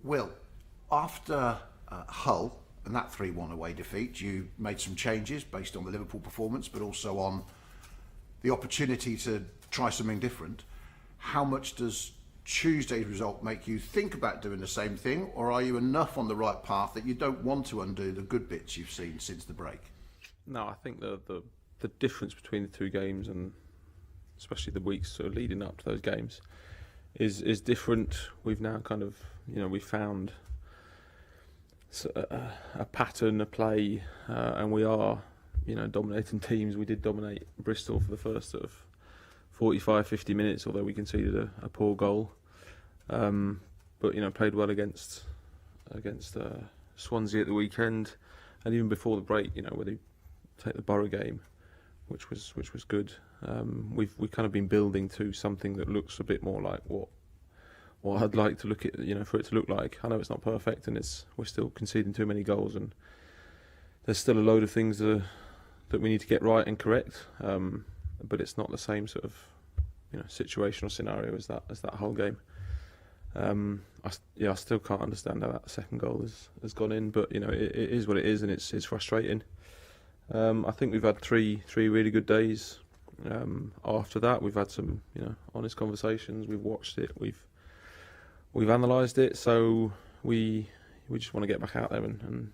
Will, after Hull and that 3-1 away defeat, you made some changes based on the Liverpool performance, but also on the opportunity to try something different. How much does Tuesday's result make you think about doing the same thing, or are you enough on the right path that you don't want to undo the good bits you've seen since the break? No, I think the difference between the two games, and especially the weeks sort of leading up to those games, is different. We've now kind of, we found a pattern, a play, and we are, dominating teams. We did dominate Bristol for the first sort of 45, 50 minutes, although we conceded a poor goal. But played well against Swansea at the weekend, and even before the break, where they take the Borough game, which was good. We've kind of been building to something that looks a bit more like what I'd like to look at, for it to look like. I know it's not perfect, and we're still conceding too many goals, and there's still a load of things that we need to get right and correct. But it's not the same sort of situational scenario as that whole game. I still can't understand how that second goal has gone in, but it is what it is, and it's frustrating. I think we've had three really good days. After that, we've had some honest conversations. We've watched it. We've analysed it. So we just want to get back out there and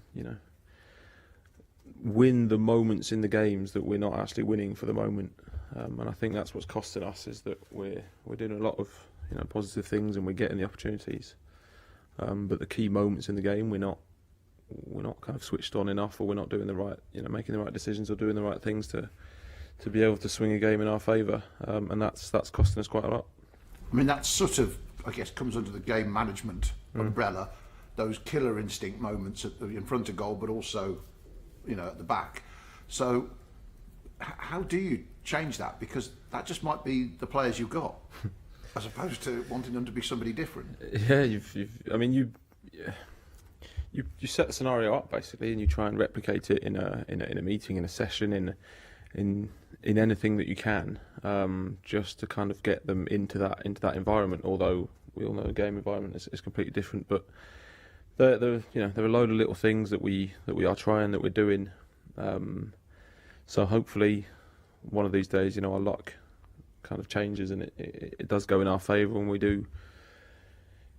win the moments in the games that we're not actually winning for the moment. And I think that's what's costing us, is that we're doing a lot of positive things and we're getting the opportunities. But the key moments in the game, we're not kind of switched on enough, or we're not doing the right, making the right decisions or doing the right things to be able to swing a game in our favour. And that's costing us quite a lot. I mean, that sort of, I guess, comes under the game management umbrella. Those killer instinct moments in front of goal, but also, at the back. So, how do you change that? Because that just might be the players you've got, as opposed to wanting them to be somebody different. Yeah, you set the scenario up basically, and you try and replicate it in a meeting, in a session, in anything that you can, just to kind of get them into that environment. Although we all know the game environment is completely different, but there are a load of little things that we are trying, that we're doing. So hopefully, one of these days, our luck kind of changes, and it does go in our favour when we do.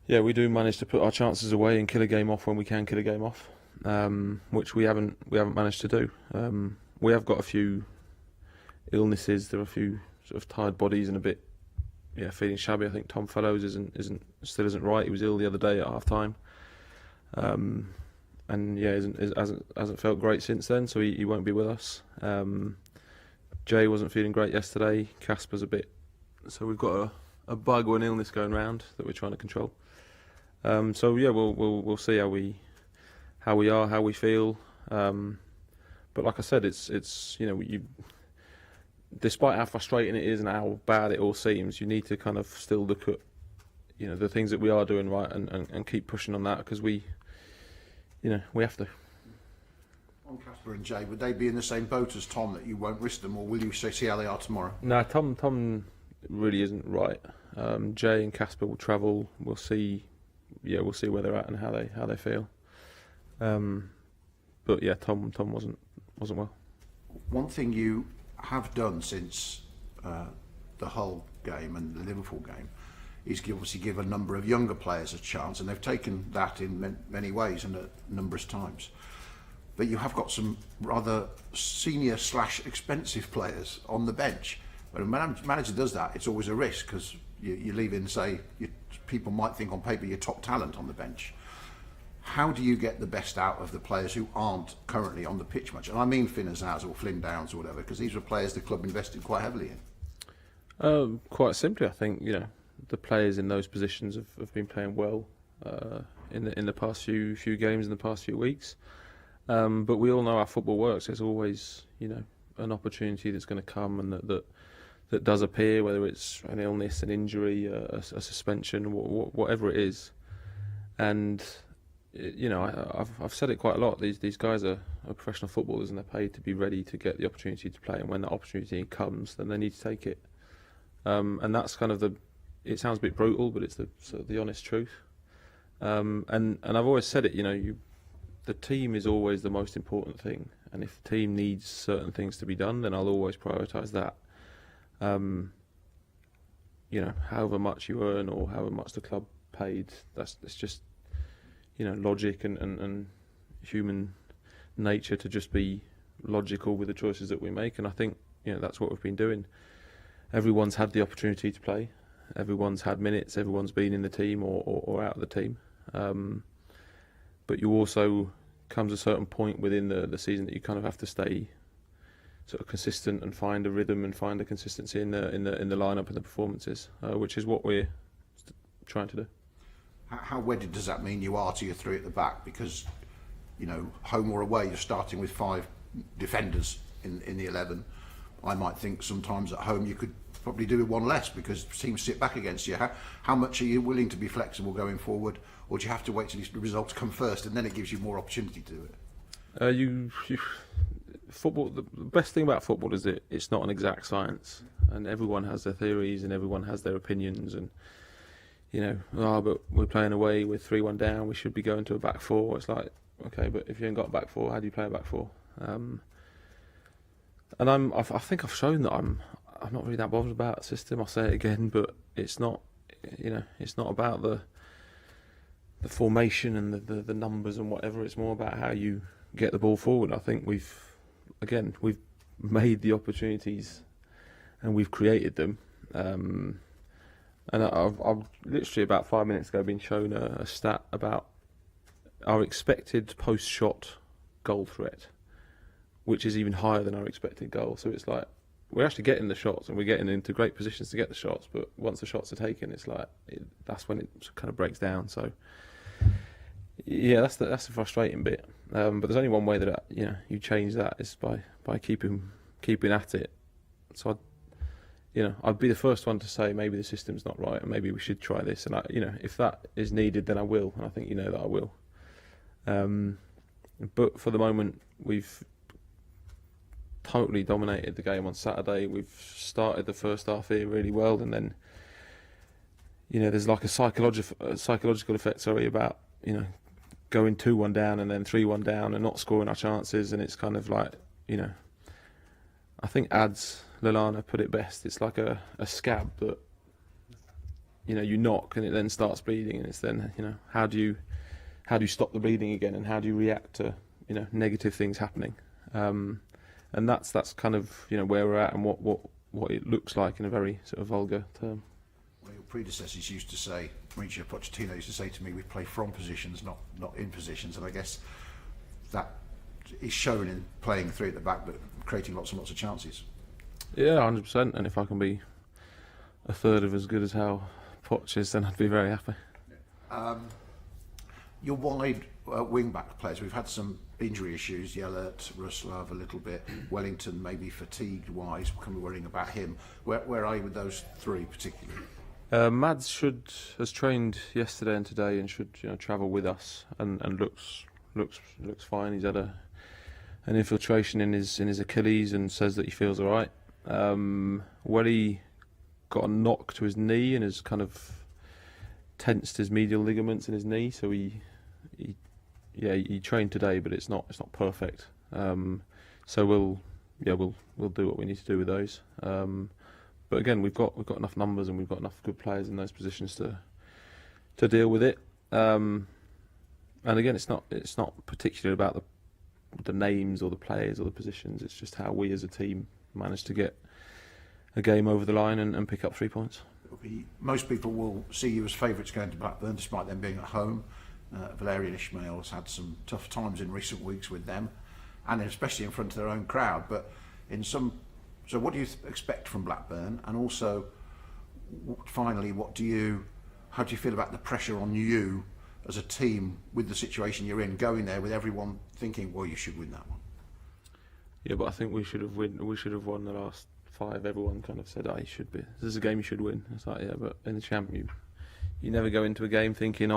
Yeah, we do manage to put our chances away and kill a game off when we can kill a game off, which we haven't managed to do. We have got a few illnesses. There are a few sort of tired bodies and a bit, feeling shabby. I think Tom Fellows still isn't right. He was ill the other day at half time, and hasn't felt great since then. So he won't be with us. Jay wasn't feeling great yesterday. Casper's a bit. So we've got a bug or an illness going around that we're trying to control. We'll see how we are, how we feel. But like I said, it's despite how frustrating it is and how bad it all seems, you need to kind of still look at the things that we are doing right and keep pushing on that, because we have to. On Casper and Jay, would they be in the same boat as Tom, that you won't risk them, or will you see how they are tomorrow? No, Tom really isn't right. Jay and Casper will travel. We'll see. Yeah, we'll see where they're at and how they feel. But yeah, Tom wasn't well. One thing you have done since the Hull game and the Liverpool game is obviously give a number of younger players a chance, and they've taken that in many ways and at numerous times. But you have got some rather senior / expensive players on the bench. When a manager does that, it's always a risk, because you leave in, say, people might think on paper you're top talent on the bench. How do you get the best out of the players who aren't currently on the pitch much? And I mean Finn Azaz or Flynn Downs or whatever, because these were players the club invested quite heavily in. Quite simply, I think the players in those positions have been playing well in the past few games, in the past few weeks. But we all know how football works. There's always an opportunity that's going to come, and that does appear, whether it's an illness, an injury, a suspension, whatever it is. And I've said it quite a lot. These guys are professional footballers, and they're paid to be ready to get the opportunity to play. And when that opportunity comes, then they need to take it. And that's kind of it sounds a bit brutal, but it's the honest truth. And I've always said it, the team is always the most important thing, and if the team needs certain things to be done, then I'll always prioritise that. However much you earn or however much the club paid, that's just logic and human nature to just be logical with the choices that we make, and I think that's what we've been doing. Everyone's had the opportunity to play, everyone's had minutes, everyone's been in the team or out of the team, but you also comes a certain point within the season that you kind of have to stay sort of consistent and find a rhythm and find a consistency in the lineup and the performances, which is what we're trying to do. How wedded does that mean you are to your three at the back? Because home or away, you're starting with 5 defenders in the 11. I might think sometimes at home you could probably do with one less because teams sit back against you. How much are you willing to be flexible going forward, or do you have to wait till the results come first and then it gives you more opportunity to do it? Football. The best thing about football is that it's not an exact science, and everyone has their theories and everyone has their opinions. And but we're playing away, we're 3-1 down, we should be going to a back 4. It's like, okay, but if you ain't got a back 4, how do you play a back 4? And I think I've shown that I'm not really that bothered about a system. I'll say it again, but it's not about the formation and the numbers and whatever. It's more about how you get the ball forward. I think we've made the opportunities and we've created them. And I've literally about 5 minutes ago been shown a stat about our expected post-shot goal threat, which is even higher than our expected goal. So it's like we're actually getting the shots and we're getting into great positions to get the shots, but once the shots are taken, it's like that's when it kind of breaks down. So yeah, that's the frustrating bit. But there's only one way that you change that is by keeping at it. So I'd be the first one to say maybe the system's not right and maybe we should try this. And if that is needed, then I will. And I think that I will. But for the moment, we've totally dominated the game on Saturday. We've started the first half here really well, and then there's like a psychological effect. About going 2-1 down and then 3-1 down and not scoring our chances, and it's kind of like I think Lallana put it best. It's like a scab that you knock and it then starts bleeding, and it's then how do you stop the bleeding again, and how do you react to negative things happening, and that's kind of where we're at and what it looks like in a very sort of vulgar term. Well, your predecessors used to say, Mauricio Pochettino used to say to me, we play from positions, not in positions, and I guess that is shown in playing 3 at the back but creating lots and lots of chances. Yeah, 100%, and if I can be a third of as good as how Poch is, then I'd be very happy. Your wide wing-back players, we've had some injury issues, Yellert, Ruslav a little bit, Wellington maybe fatigued-wise, can be worrying about him. Where are you with those 3 particularly? Mads has trained yesterday and today and should travel with us and looks fine. He's had an infiltration in his Achilles and says that he feels all right. Welly got a knock to his knee and has kind of tensed his medial ligaments in his knee, so he trained today, but it's not perfect. So we'll do what we need to do with those. But again, we've got enough numbers and we've got enough good players in those positions to deal with it. And again, it's not particularly about the names or the players or the positions. It's just how we as a team manage to get a game over the line and pick up 3 points. Most people will see you as favourites going to Blackburn, despite them being at home. Valerian Ismail has had some tough times in recent weeks with them, and especially in front of their own crowd. But so what do you expect from Blackburn? And also, finally, how do you feel about the pressure on you as a team with the situation you're in, going there with everyone thinking, well, you should win that one? Yeah, but I think we should have won the last 5. Everyone kind of said, you should be. This is a game you should win. It's like, yeah, but in the Champions, you never go into a game thinking,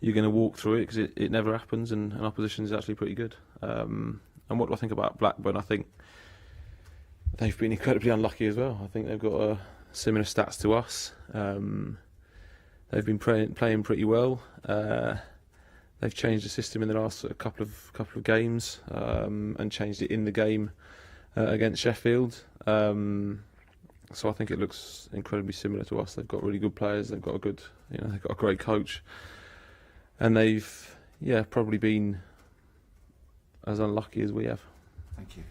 you're gonna walk through it, because it never happens, and opposition is actually pretty good. And what do I think about Blackburn? I think they've been incredibly unlucky as well. I think they've got similar stats to us. they've been playing pretty well. They've changed the system in the last couple of games, and changed it in the game against Sheffield. So I think it looks incredibly similar to us. They've got really good players. They've got a good, they've got a great coach, and they've probably been as unlucky as we have. Thank you.